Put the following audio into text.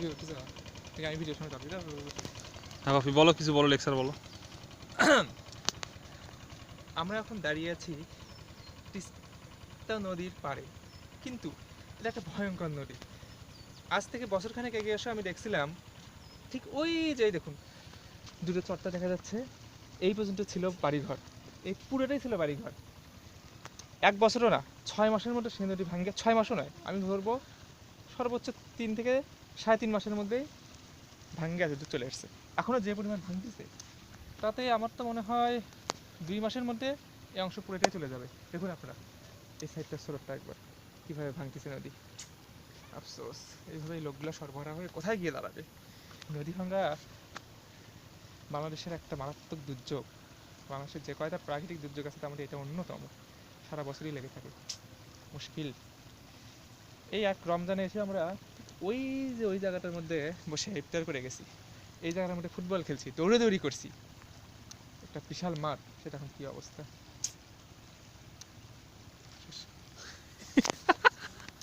Video করতেছ ঠিক আমি ভিডিও সময় চাপি হ্যাঁ বাপি বলো, কিছু বলো, লেকচার বলো। আমরা এখন দাঁড়িয়ে আছি তিস্তা নদীর পাড়ে, কিন্তু এটা একটা ভয়ঙ্কর নদী। আজ থেকে বছরখানেক এগিয়ে এসে আমি দেখছিলাম ঠিক ওই যে দেখুন দুটো চট্টা দেখা যাচ্ছে, এই পর্যন্ত ছিল বাড়িঘর, এই পুরোটাই ছিল বাড়িঘর। এক বছরও না, 6 মাসের মধ্যে সেই নদী ভাঙ্গে, 6 মাসও নয়, আমি ধরবো সর্বোচ্চ 3 থেকে 3.5 মাসের মধ্যেই ভাঙ্গে এত চলে এসছে। এখনও যে পরিমাণ ভাঙতেছে তাতে আমার তো মনে হয় 2 মাসের মধ্যে এই অংশ পুরোটাই চলে যাবে। দেখুন আপনারা এই সাইডটার স্রোতটা একবার কীভাবে ভাঙতেছে নদী। আফসোস, এইভাবে এই লোকগুলো সরবরাহ হয়ে কোথায় গিয়ে দাঁড়াবে। নদী ভাঙ্গা বাংলাদেশের একটা মারাত্মক দুর্যোগ। বাংলাদেশের যে কয়টা প্রাকৃতিক দুর্যোগ আছে তার মধ্যে এটা অন্যতম, সারা বছরই লেগে থাকে, মুশকিল। এই এক রমজানে এসে আমরা ওই যে ওই জায়গাটার মধ্যে বসে ইফতার করে গেছি, এই জায়গাটার মধ্যে ফুটবল খেলছি, দৌড়াদৌড়ি করছি, একটা বিশাল মাঠ, সেটা এখন কী অবস্থা।